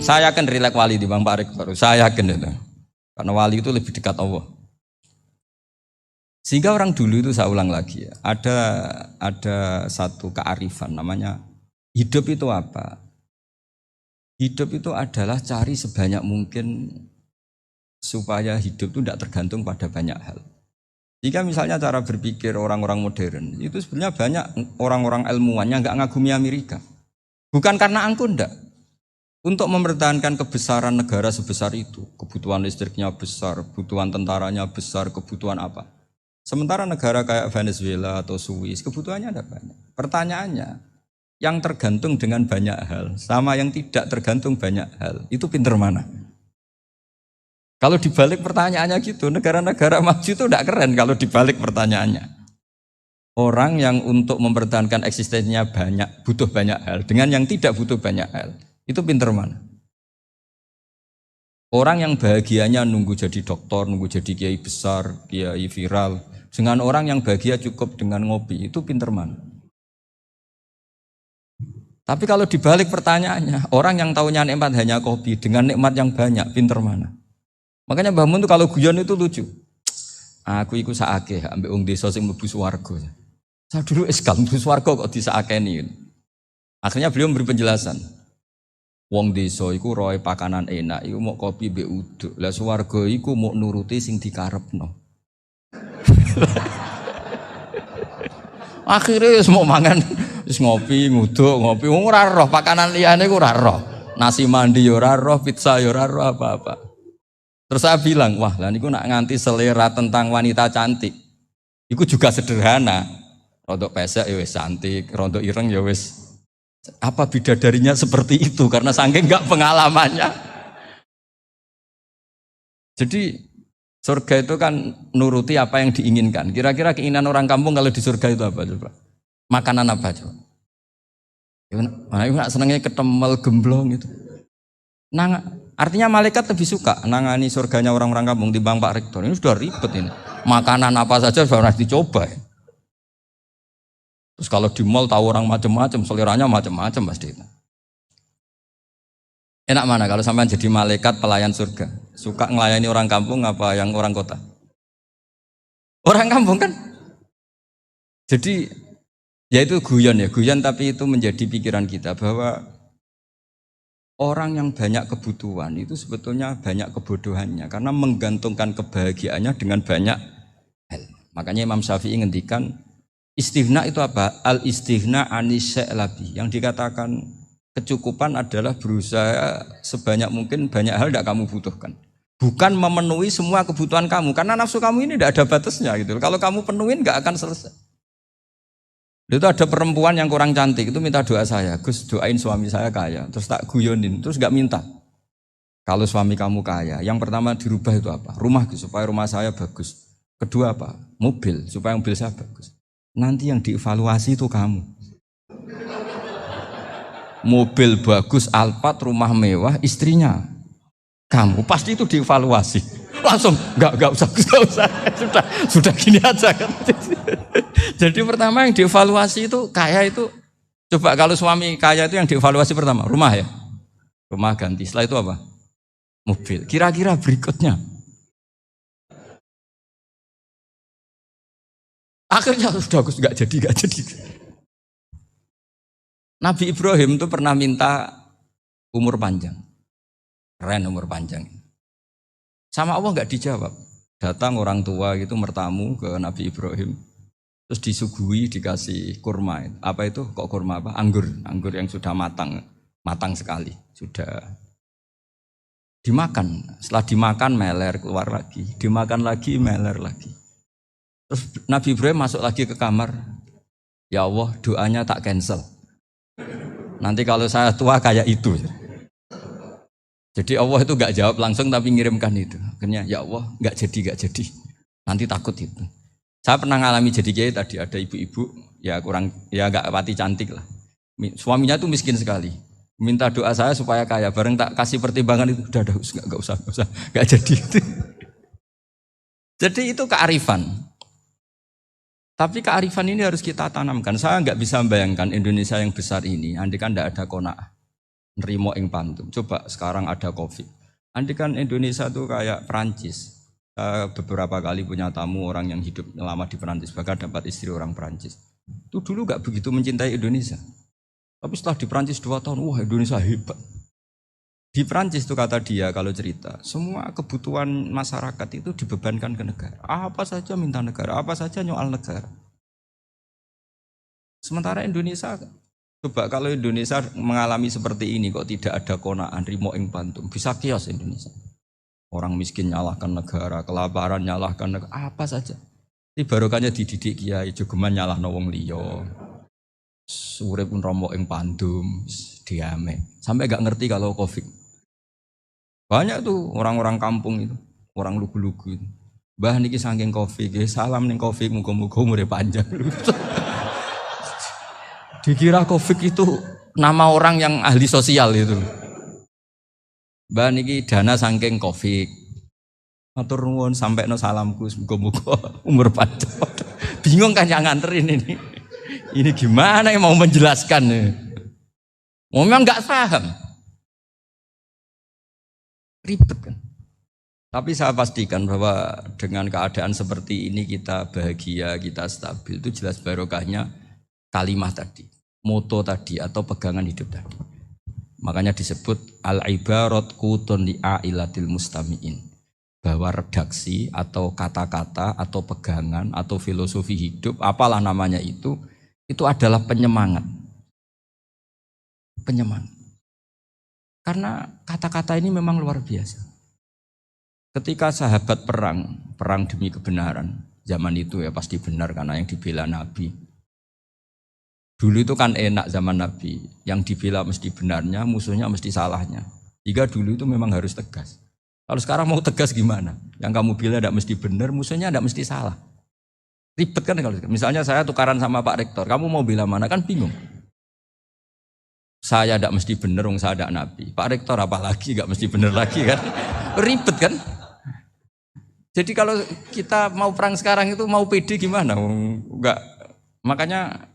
Saya yakin rileks wali di Bang Pak Rektor. Saya yakin itu. Karena wali itu lebih dekat Allah. Sehingga orang dulu itu saya ulang lagi ya, ada satu kearifan namanya hidup itu apa? Hidup itu adalah cari sebanyak mungkin supaya hidup itu tidak tergantung pada banyak hal. Jika misalnya cara berpikir orang-orang modern itu sebenarnya banyak orang-orang ilmuwan yang nggak ngagumi Amerika. Bukan karena angkuh ndak. Untuk mempertahankan kebesaran negara sebesar itu, kebutuhan listriknya besar, kebutuhan tentaranya besar, kebutuhan apa? Sementara negara kayak Venezuela atau Swiss kebutuhannya ada banyak. Pertanyaannya, yang tergantung dengan banyak hal sama yang tidak tergantung banyak hal, itu pinter mana? Kalau dibalik pertanyaannya gitu, negara-negara maju itu tidak keren kalau dibalik pertanyaannya. Orang yang untuk mempertahankan eksistensinya banyak, butuh banyak hal, dengan yang tidak butuh banyak hal, itu pinter mana? Orang yang bahagianya nunggu jadi dokter, nunggu jadi kiai besar, kiai viral, dengan orang yang bahagia cukup dengan ngopi, itu pinter mana? Tapi kalau dibalik pertanyaannya, orang yang tahunya nikmat hanya kopi, dengan nikmat yang banyak, pinter mana? Makanya Mbah Mun tuh kalau guyon itu lucu. Aku iku saake ambek wong desa sing mlebu swarga. Saya dulu eskal mlebu swarga kok disakeni. Akhirnya beliau memberi penjelasan. Wong desa iku roe pakanan enak, iku mau kopi mbek uduk. Lah swarga iku mau nuruti sing dikarepno. Akhirnya wis mau mangan, wis ngopi, nguduk, ngopi, ora roh pakanan liyane ku ora roh. Nasi mandi ya ora roh, pizza ya ora roh apa-apa. Terus saya bilang, wah lah niku nak nganti selera tentang wanita cantik. Iku juga sederhana. Rontok pesek ya wis cantik, rontok ireng ya wis. Apa bidadarinya seperti itu karena saking enggak pengalamannya. Jadi surga itu kan nuruti apa yang diinginkan. Kira-kira keinginan orang kampung kalau di surga itu apa coba? Makanan apa coba? Nah, itu senangnya ketemel gemblong itu. Nah, artinya malaikat lebih suka nangani surganya orang-orang kampung timbang Pak Rektor. Ini sudah ribet ini. Makanan apa saja sudah harus dicoba. Ya. Terus kalau di mall tahu orang macam-macam, seleranya macam-macam pasti itu. Enak mana kalau sampai jadi malaikat pelayan surga? Suka ngelayani orang kampung apa yang orang kota? Orang kampung kan? Jadi ya itu guyon ya, guyon tapi itu menjadi pikiran kita bahwa orang yang banyak kebutuhan itu sebetulnya banyak kebodohannya karena menggantungkan kebahagiaannya dengan banyak hal. Makanya Imam Syafi'i ngendikan istighna itu apa? Al istighna anisya'i. Yang dikatakan kecukupan adalah berusaha sebanyak mungkin banyak hal tidak kamu butuhkan. Bukan memenuhi semua kebutuhan kamu karena nafsu kamu ini tidak ada batasnya gitu. Kalau kamu penuhin nggak akan selesai. Itu ada perempuan yang kurang cantik itu minta doa saya, Gus doain suami saya kaya, terus tak guyonin, terus nggak minta. Kalau suami kamu kaya, yang pertama dirubah itu apa? Rumah Gus, supaya rumah saya bagus. Kedua apa? Mobil, supaya mobil saya bagus. Nanti yang dievaluasi itu kamu. Mobil bagus, Alphard, rumah mewah, istrinya kamu pasti itu dievaluasi. Langsung enggak usah sudah gini aja kan. Jadi pertama yang dievaluasi itu kaya itu coba kalau suami kaya itu yang dievaluasi pertama rumah ya, rumah ganti. Setelah itu apa? Mobil. Kira-kira berikutnya akhirnya sudah Gus nggak jadi. Nabi Ibrahim itu pernah minta umur panjang, keren umur panjang. Sama Allah nggak dijawab. Datang orang tua gitu mertamu ke Nabi Ibrahim, terus disuguhi dikasih kurma. Apa itu? Kok kurma apa? Anggur yang sudah matang sekali, sudah dimakan. Setelah dimakan meler keluar lagi, dimakan lagi meler lagi. Terus Nabi Ibrahim masuk lagi ke kamar. Ya Allah, doanya tak cancel. Nanti kalau saya tua kayak itu. Jadi Allah itu gak jawab langsung tapi ngirimkan itu. Akhirnya ya Allah gak jadi. Nanti takut itu. Saya pernah ngalami jadi kiai tadi ada ibu-ibu ya gak pati cantik lah. Suaminya tuh miskin sekali. Minta doa saya supaya kaya. Bareng tak kasih pertimbangan itu udah gak usah gak jadi. Jadi itu kearifan. Tapi kearifan ini harus kita tanamkan. Saya nggak bisa membayangkan Indonesia yang besar ini, andai kan tidak ada qanaah. nerimo ing pantum. Coba sekarang ada Covid. Andai kan Indonesia tuh kayak Perancis. Saya beberapa kali punya tamu orang yang hidup lama di Perancis, bahkan dapat istri orang Perancis. Itu dulu gak begitu mencintai Indonesia. Tapi setelah di Perancis 2 tahun, wah Indonesia hebat. Di Perancis itu kata dia kalau cerita, semua kebutuhan masyarakat itu dibebankan ke negara. Apa saja minta negara, apa saja nyoal negara. Sementara Indonesia, coba kalau Indonesia mengalami seperti ini kok tidak ada konaan rimo ing pantum, bisa kios Indonesia. Orang miskin nyalahkan negara, kelaparan nyalahkan negara, apa saja. Ini barokahnya dididik kiai, jogeman nyalahno wong liya. Urip pun romo ing pandum, diame. Sampai gak ngerti kalau Covid. Banyak tuh orang-orang kampung itu, orang lugu-lugu itu. Mbah niki saking Covid, salam ning Covid, muga-muga umure panjang. Dikira Covid itu nama orang yang ahli sosial itu. Mbah niki dana saking Covid. Matur nuwun sampekno salamku, muga-muga umur panjang. Bingung kan yang nganterin ini. Ini gimana yang mau menjelaskan? Memang nggak paham. Ribet kan. Tapi saya pastikan bahwa dengan keadaan seperti ini kita bahagia, kita stabil, itu jelas barokahnya kalimat tadi, moto tadi atau pegangan hidup tadi. Makanya disebut al-ibarat qutun li'ailatil mustami'in, bahwa redaksi atau kata-kata atau pegangan atau filosofi hidup, apalah namanya itu adalah penyemangat. Penyemangat. Karena kata-kata ini memang luar biasa. Ketika sahabat perang demi kebenaran, zaman itu ya pasti benar karena yang dibela Nabi. Dulu itu kan enak zaman Nabi, yang dibela mesti benarnya, musuhnya mesti salahnya. Jika dulu itu memang harus tegas. Kalau sekarang mau tegas gimana? Yang kamu bela tidak mesti benar, musuhnya tidak mesti salah. Ribet kan kalau misalnya saya tukaran sama Pak Rektor, kamu mau bela mana kan bingung. Saya tidak mesti benar, saya tidak Nabi. Pak Rektor apalagi tidak mesti benar lagi kan? Ribet kan? Jadi kalau kita mau perang sekarang itu mau pede gimana? Enggak. Makanya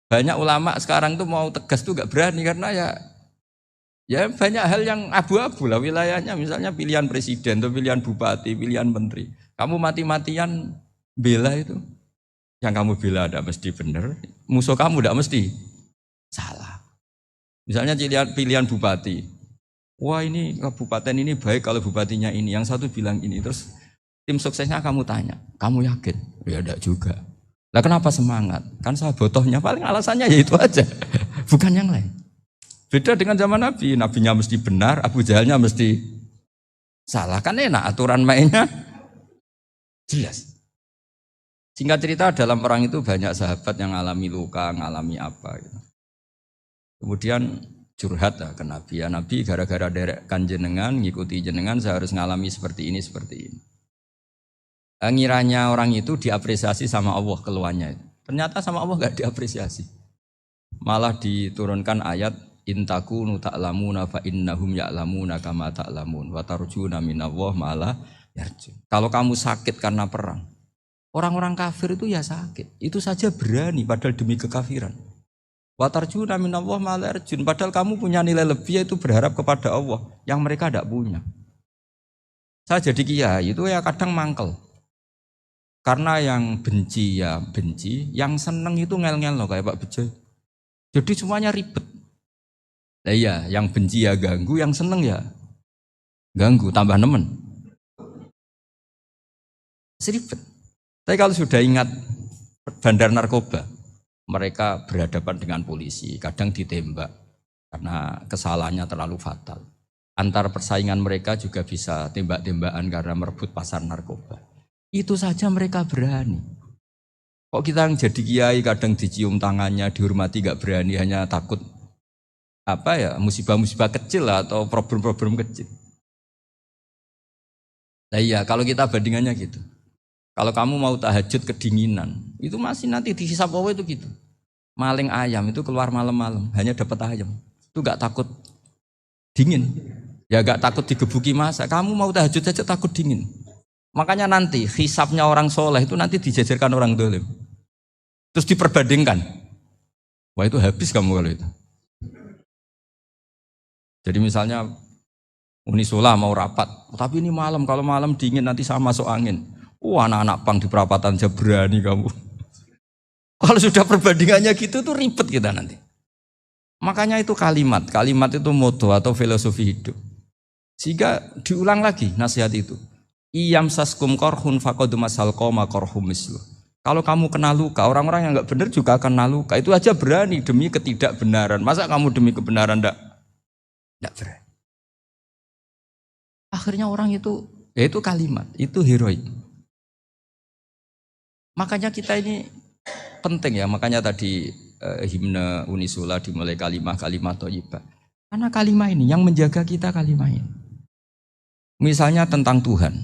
banyak ulama sekarang itu mau tegas tuh enggak berani karena ya banyak hal yang abu-abu lah wilayahnya. Misalnya pilihan presiden atau pilihan bupati, pilihan menteri. Kamu mati-matian bela itu. Yang kamu bela tidak mesti benar, musuh kamu tidak mesti salah. Misalnya pilihan bupati, wah ini kabupaten ini baik kalau bupatinya ini, yang satu bilang ini, terus tim suksesnya kamu tanya, kamu yakin? Ya enggak juga. Lah kenapa semangat? Kan saya botohnya paling alasannya ya itu aja, bukan yang lain. Beda dengan zaman Nabi, Nabinya mesti benar, Abu Jahalnya mesti salah, kan enak aturan mainnya jelas. Singkat cerita dalam perang itu banyak sahabat yang alami luka, ngalami apa gitu. Kemudian curhat ke Nabi, ya Nabi gara-gara derekkan jenengan, ngikuti jenengan saya harus ngalami seperti ini. Ngiranya orang itu diapresiasi sama Allah keluarnya. Ternyata sama Allah gak diapresiasi. Malah diturunkan ayat intakunu ta'lamuna fa innahum ya'lamuna kama ta'lamun wa tarjuna minallah ma'ala yarjun. Kalau kamu sakit karena perang, orang-orang kafir itu ya sakit. Itu saja berani padahal demi kekafiran. Wa tarjuna minallah ma la yarjun, padahal kamu punya nilai lebih yaitu berharap kepada Allah yang mereka tidak punya. Saya jadi kiai itu ya kadang mangkel. Karena yang benci ya benci, yang seneng itu ngel-ngel loh kayak Pak Bejo. Jadi semuanya ribet. Nah iya, yang benci ya ganggu, yang seneng ya ganggu, tambah nemen. Seribet. Tapi kalau sudah ingat bandar narkoba, mereka berhadapan dengan polisi, kadang ditembak karena kesalahannya terlalu fatal. Antar persaingan mereka juga bisa tembak-tembakan karena merebut pasar narkoba. Itu saja mereka berani. Kok kita yang jadi kiai kadang dicium tangannya, dihormati gak berani, hanya takut musibah-musibah kecil lah, atau problem-problem kecil. Nah iya, kalau kita bandingannya gitu. Kalau kamu mau tahajud kedinginan, itu masih nanti dihisab Allah itu gitu. Maling ayam itu keluar malam-malam, hanya dapat ayam. Itu gak takut dingin. Ya gak takut digebuki masa. Kamu mau tahajud saja takut dingin. Makanya nanti hisabnya orang soleh itu nanti dijajarkan orang dolim. Terus diperbandingkan. Wah itu habis kamu kalau itu. Jadi misalnya Unisula mau rapat, tapi ini malam, kalau malam dingin nanti sama masuk angin. Anak-anak pang di perapatan aja berani kamu. Kalau sudah perbandingannya gitu tuh ribet kita nanti. Makanya itu kalimat itu moto atau filosofi hidup. Sehingga diulang lagi nasihat itu. Iyam saskum korhun fakodu masal koma korhum mislu. Kalau kamu kena luka, orang-orang yang nggak benar juga akan kena luka. Itu aja berani demi ketidakbenaran. Masa kamu demi kebenaran enggak berani? Akhirnya orang itu, ya itu kalimat, itu heroik. Makanya kita ini penting ya, makanya tadi himne Unisula dimulai kalimat thayyibah. Karena kalimat ini yang menjaga kita kalimat ini. Misalnya tentang Tuhan.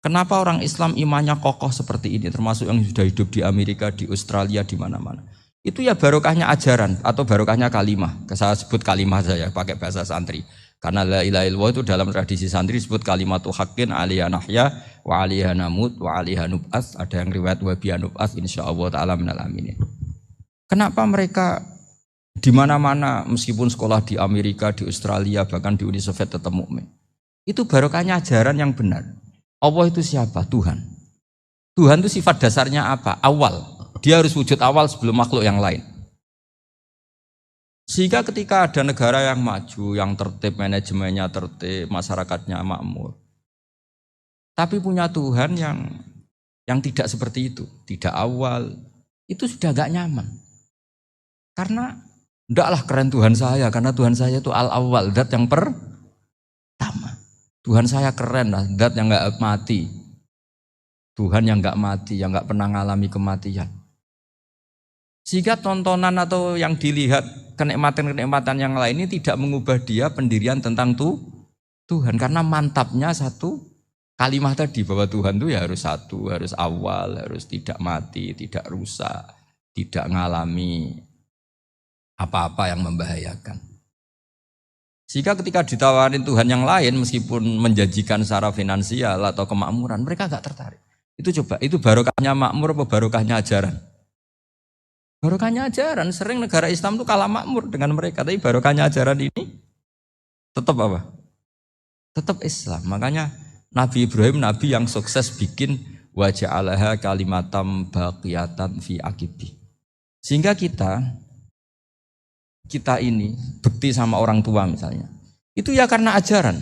Kenapa orang Islam imannya kokoh seperti ini, termasuk yang sudah hidup di Amerika, di Australia, di mana-mana. Itu ya barokahnya ajaran atau barokahnya kalimah. Saya sebut kalimah saja pakai bahasa santri. Karena la ilaha illallah itu dalam tradisi santri disebut kalimatu haqqin alaiha nahya wa alaiha namut wa alaiha nub'ats. Ada yang riwayat wa biha nub'ats insyaallah taala minal aminin. Kenapa mereka di mana-mana meskipun sekolah di Amerika, di Australia, bahkan di Uni Soviet tetap mukmin? Itu barokahnya ajaran yang benar. Allah itu siapa? Tuhan. Tuhan itu sifat dasarnya apa? Awal. Dia harus wujud awal sebelum makhluk yang lain. Sehingga ketika ada negara yang maju, yang tertib, manajemennya tertib, masyarakatnya makmur, tapi punya Tuhan yang tidak seperti itu, tidak awal, itu sudah gak nyaman. Karena ndaklah keren Tuhan saya, karena Tuhan saya itu al-awwal, zat yang pertama. Tuhan saya keren lah, zat yang gak mati. Tuhan yang gak mati, yang gak pernah ngalami kematian. Sehingga tontonan atau yang dilihat kenikmatan-kenikmatan yang lain ini tidak mengubah dia pendirian tentang Tuhan. Karena mantapnya satu kalimat tadi bahwa Tuhan itu ya harus satu, harus awal, harus tidak mati, tidak rusak, tidak ngalami apa-apa yang membahayakan. Sehingga ketika ditawarin Tuhan yang lain meskipun menjanjikan secara finansial atau kemakmuran, mereka gak tertarik. Itu coba, itu barokahnya makmur apa barokahnya ajaran? Barokahnya ajaran, sering negara Islam itu kalah makmur dengan mereka, tapi barokahnya ajaran ini tetap apa? Tetap Islam. Makanya Nabi Ibrahim, Nabi yang sukses bikin waja'alaha kalimatam baqiyatan fi aqibi. Sehingga kita ini bekti sama orang tua misalnya, itu ya karena ajaran.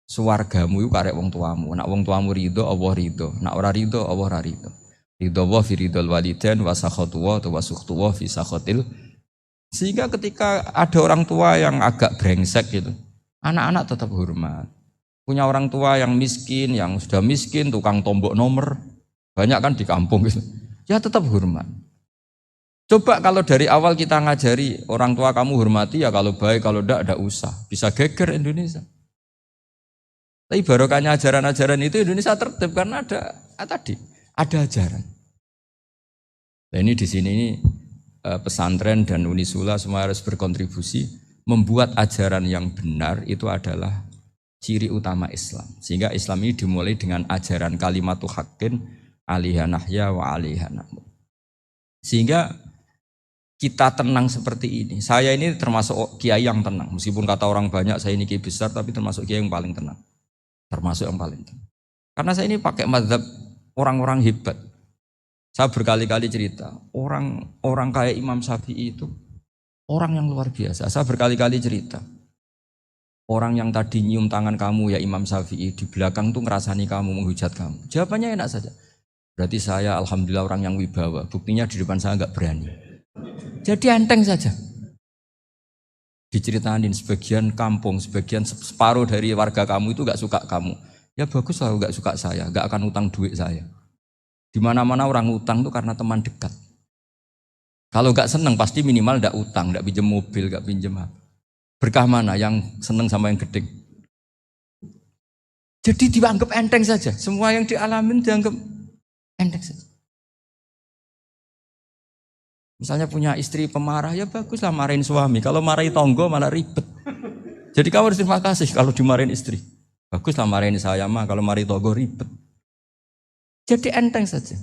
Suwargamu itu karek wong tuamu, nak wong tuamu ridho, Allah ridho, nak ora ridho, Allah ora ridho. Ridho wa fi ridhol walidain wa sakhatu wa sukhtu wa fi sakhatil. Sehingga ketika ada orang tua yang agak brengsek gitu, anak-anak tetap hormat. Punya orang tua yang miskin, yang sudah miskin, tukang tombok nomor, banyak kan di kampung gitu. Ya tetap hormat. Coba kalau dari awal kita ngajari orang tua kamu hormati ya, kalau baik, kalau enggak usah. Bisa geger Indonesia. Tapi barokahnya ajaran-ajaran itu Indonesia tertib karena ada ajaran. Nah ini di sini ini pesantren dan Unisula semua harus berkontribusi membuat ajaran yang benar itu adalah ciri utama Islam. Sehingga Islam ini dimulai dengan ajaran kalimatu haqqin alaiha nahya wa alaiha namut. Sehingga kita tenang seperti ini. Saya ini termasuk kiai yang tenang. Meskipun kata orang banyak saya ini kiai besar, tapi termasuk kiai yang paling tenang. Termasuk yang paling tenang. Karena saya ini pakai mazhab orang-orang hebat. Saya berkali-kali cerita, orang kayak Imam Syafi'i itu orang yang luar biasa. Saya berkali-kali cerita, orang yang tadi nyium tangan kamu ya Imam Syafi'i, di belakang tuh ngerasani kamu, menghujat kamu. Jawabannya enak saja. Berarti saya alhamdulillah orang yang wibawa. Buktinya di depan saya nggak berani. Jadi enteng saja. Diceritain sebagian kampung, sebagian separuh dari warga kamu itu nggak suka kamu. Ya bagus lah nggak suka saya, nggak akan utang duit saya. Di mana-mana orang utang itu karena teman dekat. Kalau nggak seneng pasti minimal nggak utang, nggak pinjam mobil, nggak pinjam apa. Berkah mana yang seneng sama yang gede? Jadi dianggap enteng saja. Semua yang dialamin dianggap enteng saja. Misalnya punya istri pemarah, ya baguslah marahin suami. Kalau marahin tonggo malah ribet. Jadi kamu harus terima kasih kalau dimarahin istri. Baguslah marahin saya mah, kalau marahin tonggo ribet. Jadi enteng saja.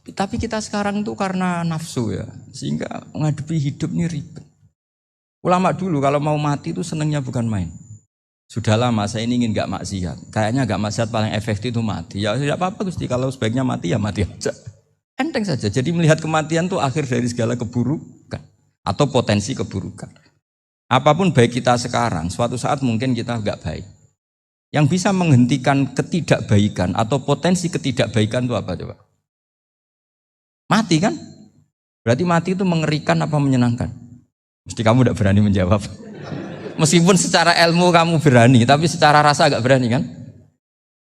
Tapi kita sekarang itu karena nafsu ya, sehingga menghadapi hidup ini ribet. Ulama dulu kalau mau mati itu senengnya bukan main. Sudah lama saya ini ingin nggak maksiat. Kayaknya nggak maksiat paling efektif itu mati. Ya tidak apa-apa Gusti, kalau sebaiknya mati ya mati aja. Enteng saja. Jadi melihat kematian itu akhir dari segala keburukan atau potensi keburukan. Apapun baik kita sekarang, suatu saat mungkin kita nggak baik. Yang bisa menghentikan ketidakbaikan atau potensi ketidakbaikan itu apa coba? Mati kan? Berarti mati itu mengerikan apa menyenangkan? Mesti kamu tidak berani menjawab. Meskipun secara ilmu kamu berani, tapi secara rasa agak berani kan?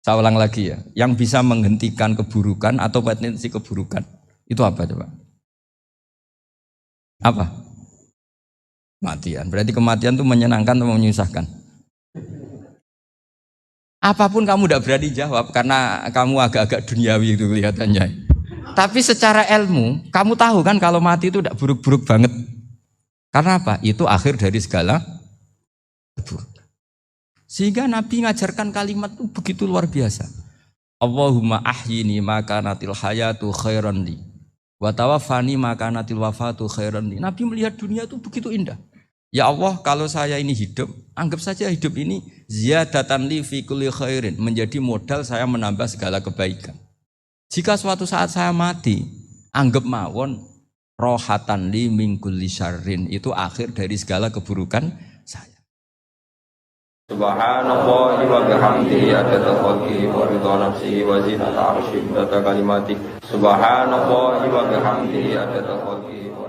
Saya ulang lagi ya. Yang bisa menghentikan keburukan atau potensi keburukan itu apa coba? Apa? Kematian. Berarti kematian itu menyenangkan atau menyusahkan? Apapun kamu tidak berani jawab karena kamu agak-agak duniawi itu kelihatannya. Tapi secara ilmu, kamu tahu kan kalau mati itu tidak buruk-buruk banget. Karena apa? Itu akhir dari segala keburukan. Sehingga Nabi ngajarkan kalimat itu begitu luar biasa. Allahumma ahyini maka natil hayatu khairan li wa tawaffani maka natil wafatu khairan li. Nabi melihat dunia itu begitu indah. Ya Allah, kalau saya ini hidup, anggap saja hidup ini ziyadatan li fi kulli khairin, menjadi modal saya menambah segala kebaikan. Jika suatu saat saya mati, anggap mawon rohatan li min kulli syarrin, itu akhir dari segala keburukan saya. Subhanallah wa bihamdihi adada khalqihi wa ridha nafsihi wa zinata arsyihi wa kalimatihi. Subhanallah wa bihamdihi adada khalqihi